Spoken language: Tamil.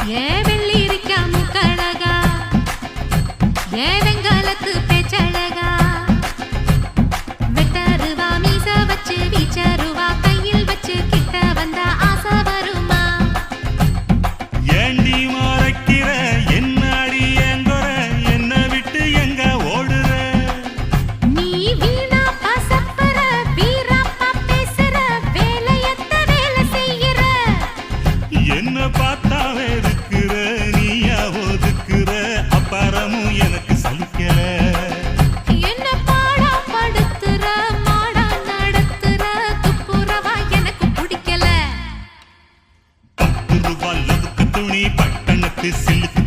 ஏ வெள்ளி இருக்கா முக்கழகா ஏ வெங்காலத்து பேச்சழகா வெட்டருவா மீச வச்சு வீச்சருவா கையில் வச்சு கிட்ட வந்தா ஆசை வருமா ஏண்டி மறைக்கிற என்ன அடி எங்கொர என்ன விட்டு எங்க ஓடுற நீ வீணா பசப்பற வீராப்பா பேசுற வேலையத்த வேலை செய்யற என்ன பார்த்தாவே இருக்கிற நீயா ஒதுக்குற அப்பாரமும் எனக்கு சலிக்கல என்ன பாடா படுத்துற மாடா நடத்துற துப்புரவா எனக்கு பிடிக்கல ₹10 லவுக்கு துணி பட்டணத்து சிலுக்கு